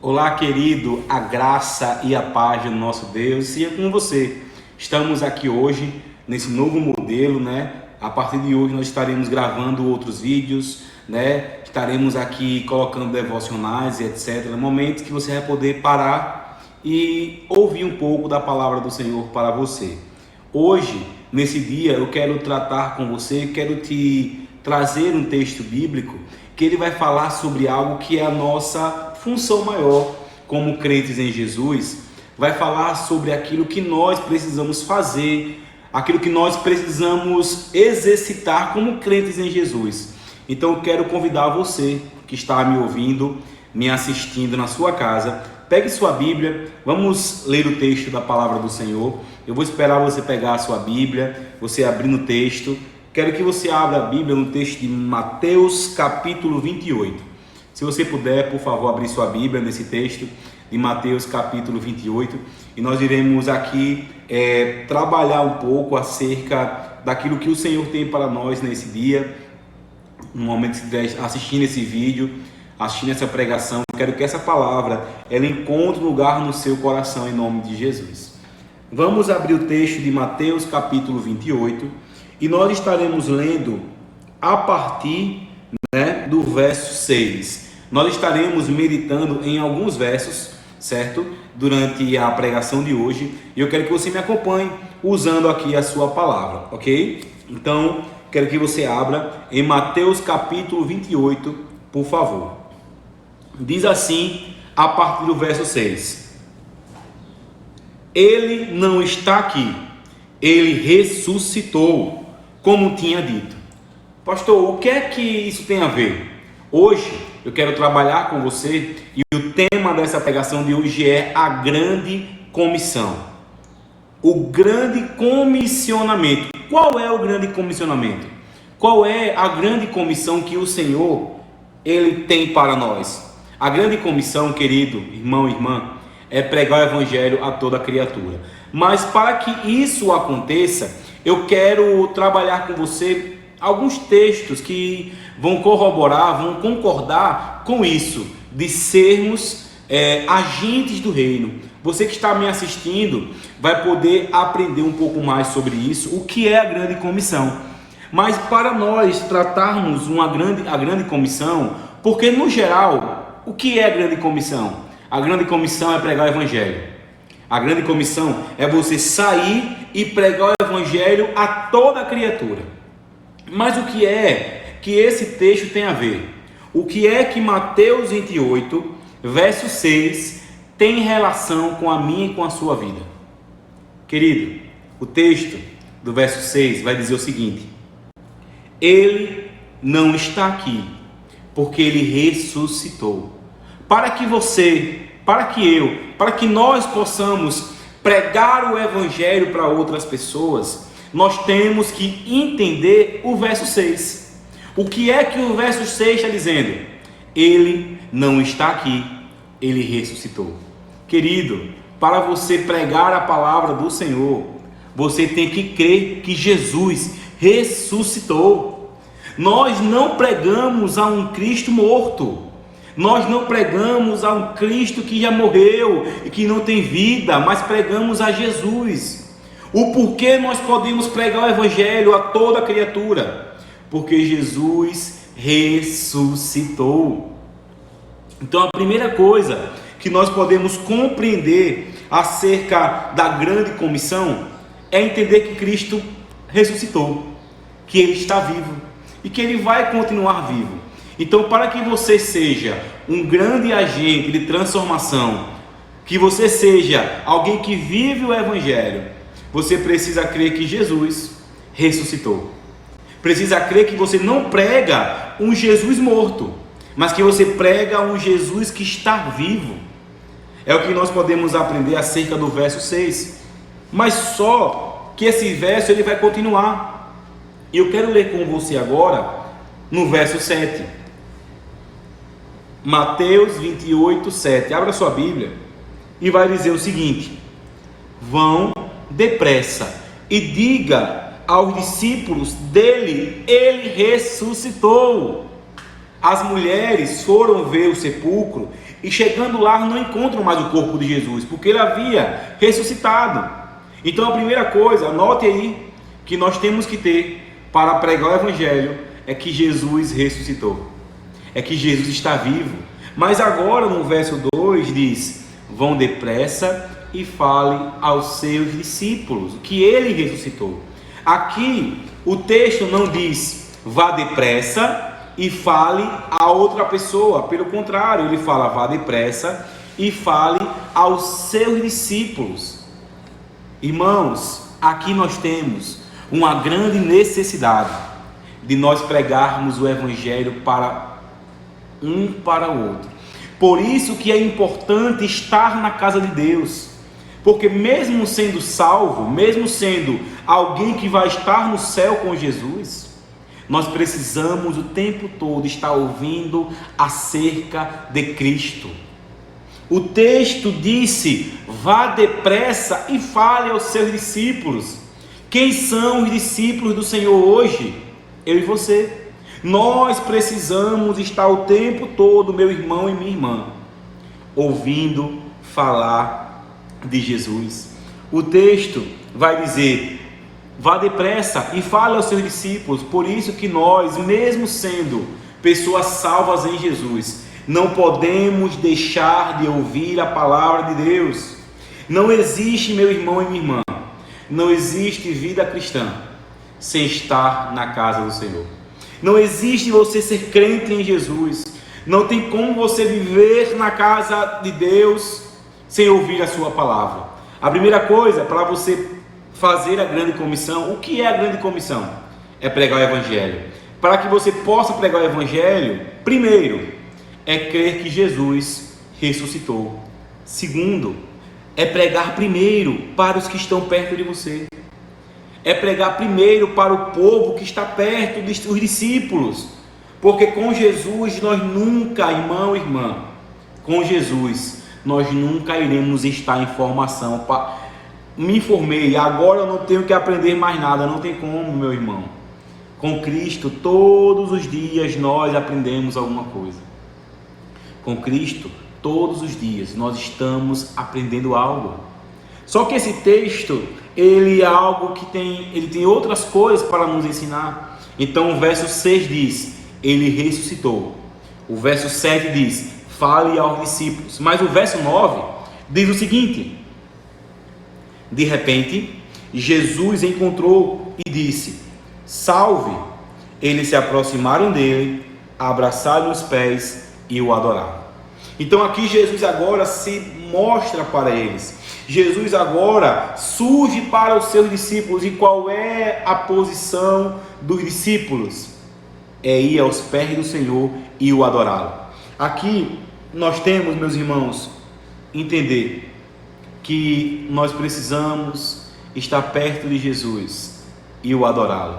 Olá, querido, a graça e a paz do nosso Deus seja com você. Estamos aqui hoje nesse novo modelo, A partir de hoje nós estaremos gravando outros vídeos, Estaremos aqui colocando devocionais e etc. Momentos que você vai poder parar e ouvir um pouco da palavra do Senhor para você. Hoje, nesse dia, eu quero tratar com você, quero te trazer um texto bíblico que ele vai falar sobre algo que é a nossa função maior como crentes em Jesus. Vai falar sobre aquilo que nós precisamos fazer, aquilo que nós precisamos exercitar como crentes em Jesus. Então eu quero convidar você que está me ouvindo, me assistindo na sua casa, pegue sua Bíblia, vamos ler o texto da palavra do Senhor. Eu vou esperar você pegar a sua Bíblia, você abrir no texto. Quero que você abra a Bíblia no texto de Mateus capítulo 28. Se você puder, por favor, abrir sua Bíblia nesse texto de Mateus capítulo 28. E nós iremos aqui trabalhar um pouco acerca daquilo que o Senhor tem para nós nesse dia. No momento que você estiver assistindo esse vídeo, assistindo essa pregação, quero que essa palavra ela encontre lugar no seu coração em nome de Jesus. Vamos abrir o texto de Mateus capítulo 28 e nós estaremos lendo a partir do verso 6. Nós estaremos meditando em alguns versos, certo? Durante a pregação de hoje. E eu quero que você me acompanhe usando aqui a sua palavra, ok? Então, quero que você abra em Mateus capítulo 28, por favor. Diz assim, a partir do verso 6. Ele não está aqui, ele ressuscitou, como tinha dito. Pastor, o que é que isso tem a ver? Hoje eu quero trabalhar com você e o tema dessa pregação de hoje é a grande comissão. O grande comissionamento. Qual é o grande comissionamento? Qual é a grande comissão que o Senhor ele tem para nós? A grande comissão, querido irmão e irmã, é pregar o evangelho a toda criatura. Mas para que isso aconteça, eu quero trabalhar com você alguns textos que vão corroborar, vão concordar com isso, de sermos agentes do reino. Você que está me assistindo vai poder aprender um pouco mais sobre isso, o que é a grande comissão. Mas para nós tratarmos a grande comissão, porque no geral, o que é a grande comissão? A grande comissão é pregar o evangelho. A grande comissão é você sair e pregar o evangelho a toda criatura. Mas o que é que esse texto tem a ver? O que é que Mateus 28, verso 6, tem relação com a minha e com a sua vida? Querido, o texto do verso 6 vai dizer o seguinte: ele não está aqui, porque ele ressuscitou. Para que você, para que eu, para que nós possamos pregar o evangelho para outras pessoas, nós temos que entender o verso 6. O que é que o verso 6 está dizendo? Ele não está aqui, ele ressuscitou. Querido, para você pregar a palavra do Senhor, você tem que crer que Jesus ressuscitou. Nós não pregamos a um Cristo morto. Nós não pregamos a um Cristo que já morreu e que não tem vida, mas pregamos a Jesus. O porquê nós podemos pregar o evangelho a toda criatura? Porque Jesus ressuscitou. Então a primeira coisa que nós podemos compreender acerca da grande comissão é entender que Cristo ressuscitou, que Ele está vivo e que Ele vai continuar vivo. Então, para que você seja um grande agente de transformação, que você seja alguém que vive o evangelho, você precisa crer que Jesus ressuscitou. Precisa crer que você não prega um Jesus morto, mas que você prega um Jesus que está vivo. É o que nós podemos aprender acerca do verso 6. Mas só que esse verso ele vai continuar. E eu quero ler com você agora no verso 7. Mateus 28, 7. Abra sua Bíblia e vai dizer o seguinte: vão depressa e diga aos discípulos dele, ele ressuscitou. As mulheres foram ver o sepulcro E chegando lá, não encontram mais o corpo de Jesus, porque ele havia ressuscitado. Então a primeira coisa, anote aí, que nós temos que ter para pregar o Evangelho, é que Jesus ressuscitou. É que Jesus está vivo. Mas agora no verso 2 diz: vão depressa e fale aos seus discípulos que ele ressuscitou. Aqui o texto não diz vá depressa e fale a outra pessoa, pelo contrário, ele fala vá depressa e fale aos seus discípulos. Irmãos, aqui nós temos uma grande necessidade de nós pregarmos o Evangelho para o outro. Por isso que é importante estar na casa de Deus, porque mesmo sendo salvo, mesmo sendo alguém que vai estar no céu com Jesus, nós precisamos o tempo todo estar ouvindo acerca de Cristo. O texto disse: vá depressa e fale aos seus discípulos. Quem são os discípulos do Senhor hoje? Eu e você. Nós precisamos estar o tempo todo, meu irmão e minha irmã, ouvindo falar de Jesus. O texto vai dizer: vá depressa e fale aos seus discípulos. Por isso que nós, mesmo sendo pessoas salvas em Jesus, não podemos deixar de ouvir a palavra de Deus. Não existe, meu irmão e minha irmã, não existe vida cristã sem estar na casa do Senhor. Não existe você ser crente em Jesus. Não tem como você viver na casa de Deus sem ouvir a sua palavra. A primeira coisa, para você fazer a grande comissão, o que é a grande comissão? É pregar o Evangelho. Para que você possa pregar o Evangelho, primeiro, é crer que Jesus ressuscitou. Segundo, é pregar primeiro para os que estão perto de você. É pregar primeiro para o povo que está perto dos discípulos. Porque com Jesus nós nunca, irmão e irmã, com Jesus nós nunca iremos estar em formação. Me informei, agora eu não tenho que aprender mais nada, não tem como, meu irmão. Com Cristo, todos os dias nós aprendemos alguma coisa. Com Cristo, todos os dias nós estamos aprendendo algo. Só que esse texto, ele é algo que tem outras coisas para nos ensinar. Então o verso 6 diz: ele ressuscitou. O verso 7 diz: fale aos discípulos. Mas o verso 9 diz o seguinte: de repente, Jesus encontrou e disse: salve! Eles se aproximaram dele, abraçaram os pés e o adoraram. Então aqui Jesus agora se mostra para eles. Jesus agora surge para os seus discípulos. E qual é a posição dos discípulos? É ir aos pés do Senhor e o adorá-lo. Aqui nós temos, meus irmãos, entender que nós precisamos estar perto de Jesus e o adorá-lo.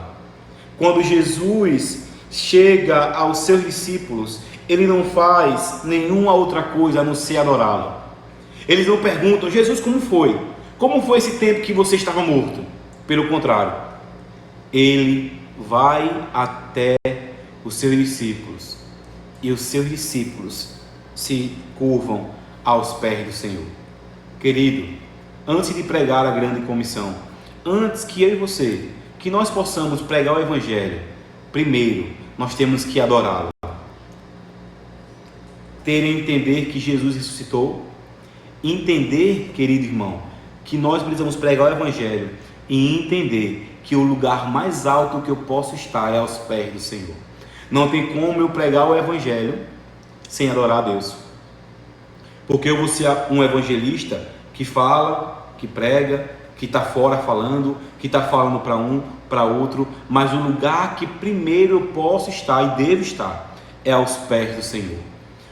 Quando Jesus chega aos seus discípulos, ele não faz nenhuma outra coisa a não ser adorá-lo. Eles não perguntam: Jesus, como foi? Como foi esse tempo que você estava morto? Pelo contrário, ele vai até os seus discípulos e os seus discípulos se curvam aos pés do Senhor. Querido, antes de pregar a grande comissão, antes que eu e você, que nós possamos pregar o Evangelho, primeiro nós temos que adorá-lo. Ter e entender que Jesus ressuscitou. Entender, querido irmão, que nós precisamos pregar o Evangelho e entender que o lugar mais alto que eu posso estar é aos pés do Senhor. Não tem como eu pregar o Evangelho sem adorar a Deus. Porque eu vou ser um evangelista que fala, que prega, que está fora falando, que está falando para um, para outro, mas o lugar que primeiro eu posso estar e devo estar é aos pés do Senhor.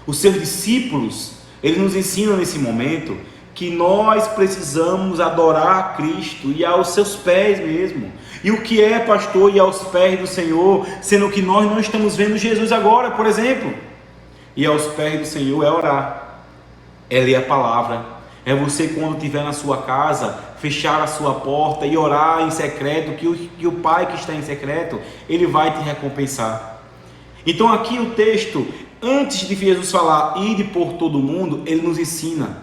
Os seus discípulos, eles nos ensinam nesse momento que nós precisamos adorar a Cristo e aos seus pés mesmo. E o que é, pastor, ir aos pés do Senhor, sendo que nós não estamos vendo Jesus agora, por exemplo? E aos pés do Senhor é orar, é ler a palavra, é você, quando estiver na sua casa, fechar a sua porta e orar em secreto, que o Pai que está em secreto, Ele vai te recompensar. Então aqui o texto, Antes de Jesus falar ide por todo mundo, ele nos ensina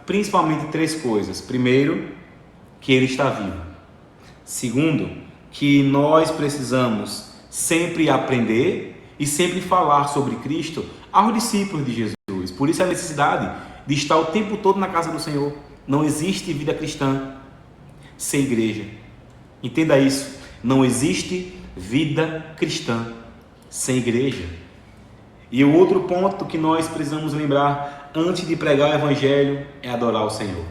principalmente 3 coisas. Primeiro, que ele está vivo. Segundo, que nós precisamos sempre aprender e sempre falar sobre Cristo aos discípulos de Jesus. Por isso a necessidade de estar o tempo todo na casa do Senhor. Não existe vida cristã sem igreja. Entenda isso. Não existe vida cristã sem igreja. E o outro ponto que nós precisamos lembrar antes de pregar o Evangelho é adorar o Senhor.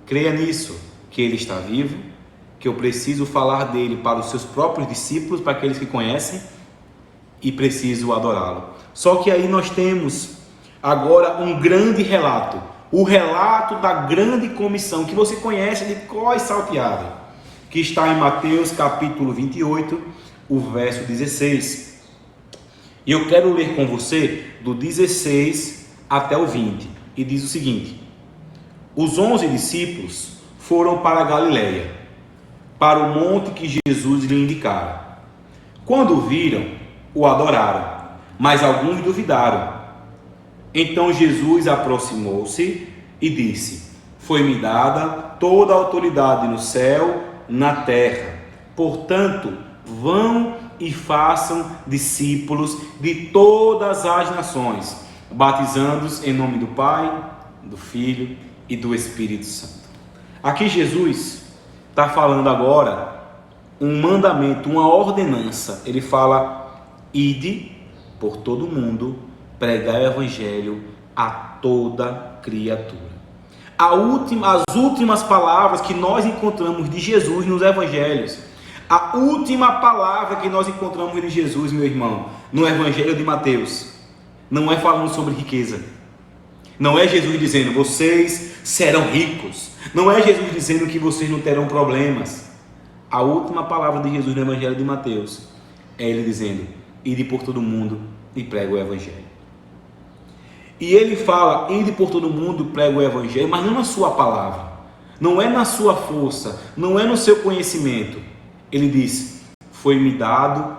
Creia nisso, que Ele está vivo, que eu preciso falar dele para os seus próprios discípulos, para aqueles que conhecem, e preciso adorá-lo. Só que aí nós temos agora um grande relato, o relato da grande comissão, que você conhece de cor salteada, que está em Mateus capítulo 28, o verso 16. E eu quero ler com você do 16 até o 20, e diz o seguinte: os 11 discípulos foram para a Galileia, para o monte que Jesus lhe indicara. Quando o viram, o adoraram, mas alguns duvidaram. Então Jesus aproximou-se e disse: foi-me dada toda a autoridade no céu, na terra. Portanto, vão e façam discípulos de todas as nações, batizando-os em nome do Pai, do Filho e do Espírito Santo. Aqui Jesus está falando agora um mandamento, uma ordenança. Ele fala: ide por todo mundo, pregar o Evangelho a toda criatura. As últimas palavras que nós encontramos de Jesus nos Evangelhos, a última palavra que nós encontramos de Jesus, meu irmão, no Evangelho de Mateus, não é falando sobre riqueza. Não é Jesus dizendo: vocês serão ricos. Não é Jesus dizendo que vocês não terão problemas. A última palavra de Jesus no Evangelho de Mateus é ele dizendo: ide por todo mundo e prega o Evangelho. E ele fala: ide por todo mundo, prega o Evangelho, mas não na sua palavra, não é na sua força, não é no seu conhecimento. Ele diz: foi-me dado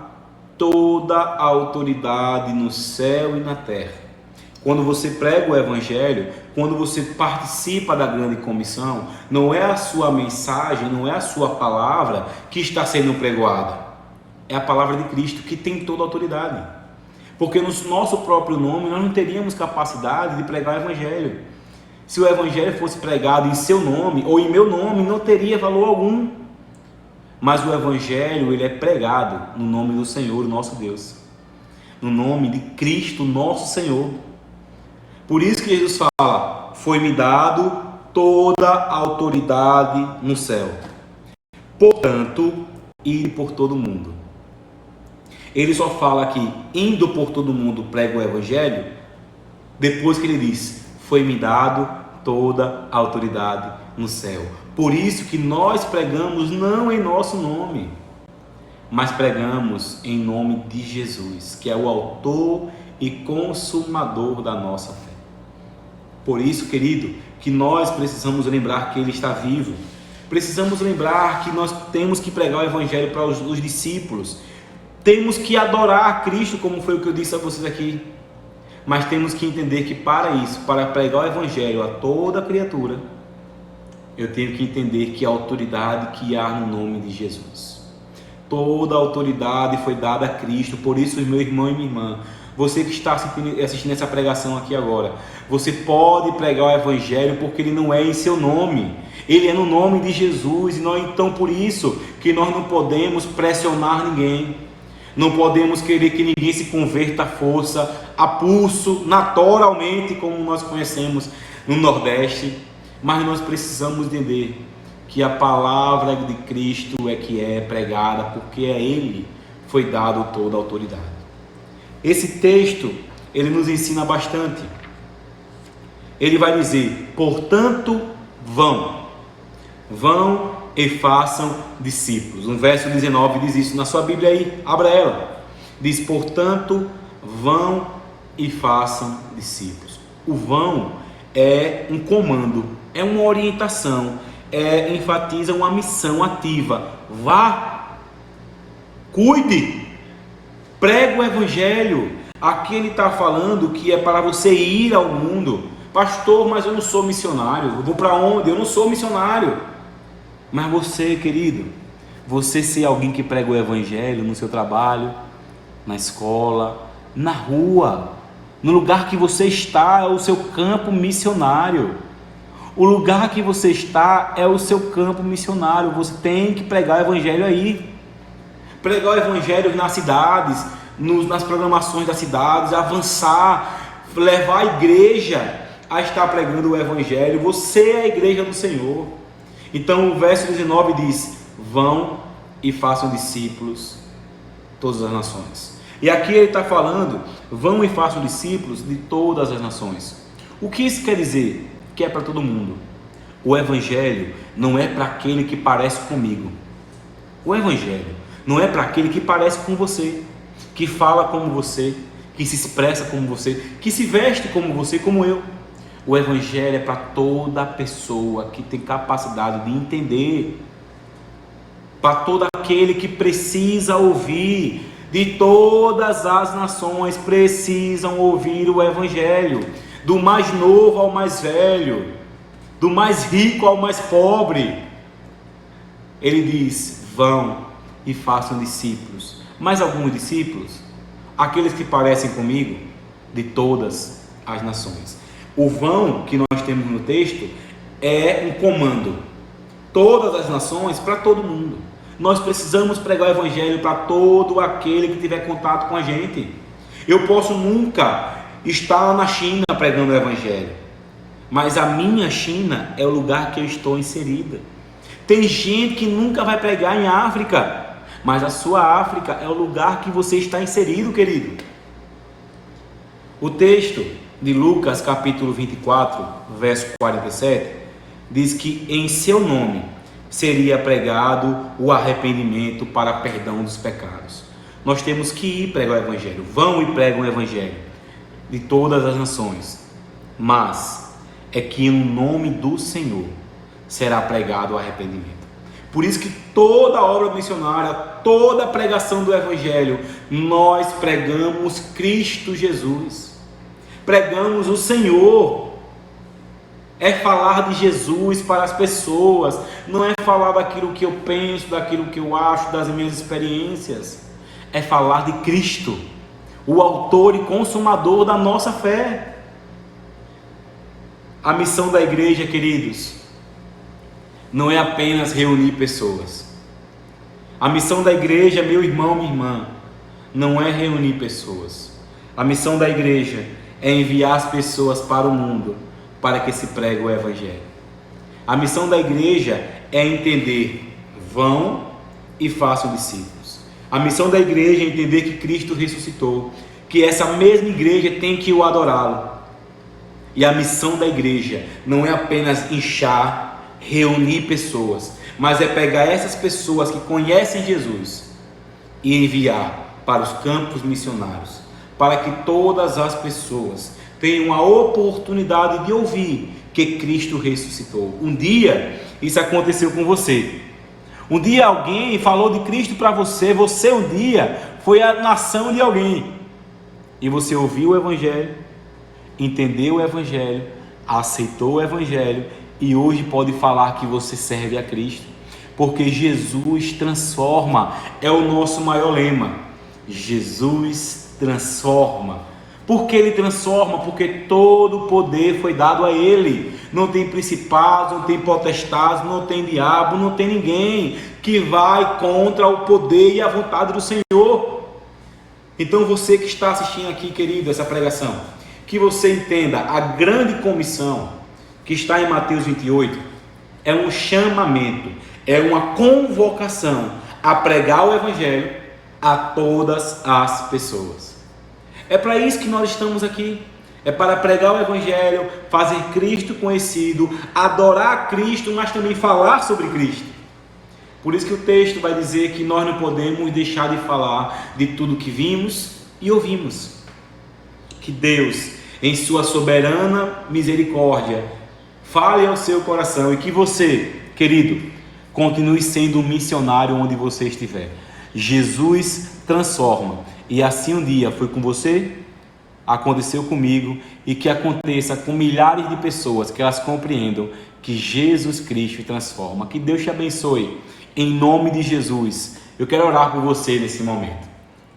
toda a autoridade no céu e na terra. Quando você prega o Evangelho, quando você participa da grande comissão, não é a sua mensagem, não é a sua palavra que está sendo pregoada, é a palavra de Cristo, que tem toda a autoridade. Porque no nosso próprio nome nós não teríamos capacidade de pregar o Evangelho. Se o Evangelho fosse pregado em seu nome ou em meu nome, não teria valor algum. Mas o Evangelho, ele é pregado no nome do Senhor, nosso Deus, no nome de Cristo, nosso Senhor. Por isso que Jesus fala: foi-me dado toda a autoridade no céu. Portanto, ide por todo mundo. Ele só fala aqui, indo por todo mundo, prega o Evangelho, depois que ele diz: foi-me dado toda a autoridade no céu. Por isso que nós pregamos não em nosso nome, mas pregamos em nome de Jesus, que é o autor e consumador da nossa fé. Por isso, querido, que nós precisamos lembrar que Ele está vivo. Precisamos lembrar que nós temos que pregar o Evangelho para os discípulos. Temos que adorar a Cristo, como foi o que eu disse a vocês aqui. Mas temos que entender que para isso, para pregar o Evangelho a toda criatura, eu tenho que entender que a autoridade que há no nome de Jesus. Toda a autoridade foi dada a Cristo. Por isso, meu irmão e minha irmã, você que está assistindo essa pregação aqui agora, você pode pregar o Evangelho porque ele não é em seu nome, ele é no nome de Jesus. E nós, então, por isso que nós não podemos pressionar ninguém, não podemos querer que ninguém se converta à força, a pulso, naturalmente, como nós conhecemos no Nordeste. Mas nós precisamos entender que a palavra de Cristo é que é pregada, porque a Ele foi dado toda a autoridade. Esse texto, ele nos ensina bastante. Ele vai dizer: portanto, vão e façam discípulos. No verso 19 diz isso. Na sua Bíblia aí, abra ela. Diz: portanto, vão e façam discípulos. O vão é um comando, é uma orientação, enfatiza uma missão ativa. Vá, cuide, Prega o evangelho. Aqui ele está falando que é para você ir ao mundo. Pastor, mas eu não sou missionário. Eu vou para onde? Eu não sou missionário. Mas você, querido, você ser alguém que prega o evangelho no seu trabalho, na escola, na rua, no lugar que você está, é o seu campo missionário. O lugar que você está é o seu campo missionário. Você tem que pregar o evangelho aí. Pregar o evangelho nas cidades, nas programações das cidades, avançar, levar a igreja a estar pregando o evangelho. Você é a igreja do Senhor. Então o verso 19 diz: vão e façam discípulos todas as nações. E aqui ele está falando: vão e façam discípulos de todas as nações. O que isso quer dizer? Que é para todo mundo. O evangelho não é para aquele que parece comigo. O evangelho não é para aquele que parece com você, que fala como você, que se expressa como você, que se veste como você, como eu. O evangelho é para toda pessoa que tem capacidade de entender, para todo aquele que precisa ouvir. De todas as nações precisam ouvir o evangelho, do mais novo ao mais velho, do mais rico ao mais pobre. Ele diz: vão e façam discípulos. Mais alguns discípulos? Aqueles que parecem comigo, de todas as nações. O vão que nós temos no texto é um comando. Todas as nações, para todo mundo. Nós precisamos pregar o evangelho para todo aquele que tiver contato com a gente. Eu posso nunca estar na China pregando o evangelho, mas a minha China é o lugar que eu estou inserida. Tem gente que nunca vai pregar em África, mas a sua África é o lugar que você está inserido, querido. O texto de Lucas capítulo 24, verso 47, diz que em seu nome seria pregado o arrependimento para perdão dos pecados. Nós temos que ir pregar o evangelho. Vão e pregam o evangelho de todas as nações, mas é que no nome do Senhor será pregado o arrependimento. Por isso que toda obra missionária, toda pregação do evangelho, nós pregamos Cristo Jesus, pregamos o Senhor. É falar de Jesus para as pessoas, não é falar daquilo que eu penso, daquilo que eu acho, das minhas experiências. É falar de Cristo, o autor e consumador da nossa fé. A missão da igreja, queridos, não é apenas reunir pessoas. A missão da igreja, meu irmão, minha irmã, não é reunir pessoas. A missão da igreja é enviar as pessoas para o mundo, para que se pregue o evangelho. A missão da igreja é entender: vão e façam discípulos. A missão da igreja é entender que Cristo ressuscitou, que essa mesma igreja tem que o adorá-lo. E a missão da igreja não é apenas inchar, reunir pessoas, mas é pegar essas pessoas que conhecem Jesus e enviar para os campos missionários, para que todas as pessoas tenham a oportunidade de ouvir que Cristo ressuscitou. Um dia isso aconteceu com você. Um dia alguém falou de Cristo para você. Você um dia foi a nação de alguém, e você ouviu o evangelho, entendeu o evangelho, aceitou o evangelho, e hoje pode falar que você serve a Cristo, porque Jesus transforma. É o nosso maior lema: Jesus transforma. Por que ele transforma? Porque todo o poder foi dado a ele. Não tem principados, não tem potestades, não tem diabo, não tem ninguém que vai contra o poder e a vontade do Senhor. Então você que está assistindo aqui, querido, essa pregação, que você entenda: a grande comissão que está em Mateus 28 é um chamamento, é uma convocação a pregar o evangelho a todas as pessoas. É para isso que nós estamos aqui. É para pregar o evangelho, fazer Cristo conhecido, adorar Cristo, mas também falar sobre Cristo. Por isso que o texto vai dizer que nós não podemos deixar de falar de tudo que vimos e ouvimos. Que Deus, em sua soberana misericórdia, fale ao seu coração, e que você, querido, continue sendo um missionário onde você estiver. Jesus transforma. E assim um dia foi com você, aconteceu comigo, e que aconteça com milhares de pessoas, que elas compreendam que Jesus Cristo transforma. Que Deus te abençoe, em nome de Jesus. Eu quero orar por você nesse momento.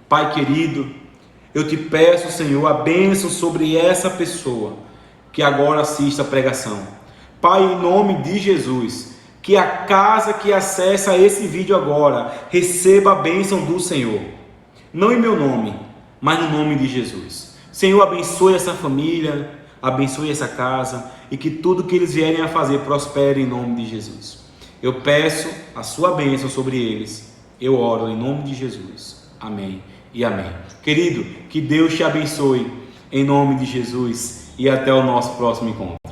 Pai querido, eu te peço, Senhor, a bênção sobre essa pessoa que agora assiste a pregação. Pai, em nome de Jesus, que a casa que acessa esse vídeo agora receba a bênção do Senhor. Não em meu nome, mas no nome de Jesus. Senhor, abençoe essa família, abençoe essa casa e que tudo que eles vierem a fazer prospere em nome de Jesus. Eu peço a sua bênção sobre eles. Eu oro em nome de Jesus. Amém e amém. Querido, que Deus te abençoe em nome de Jesus e até o nosso próximo encontro.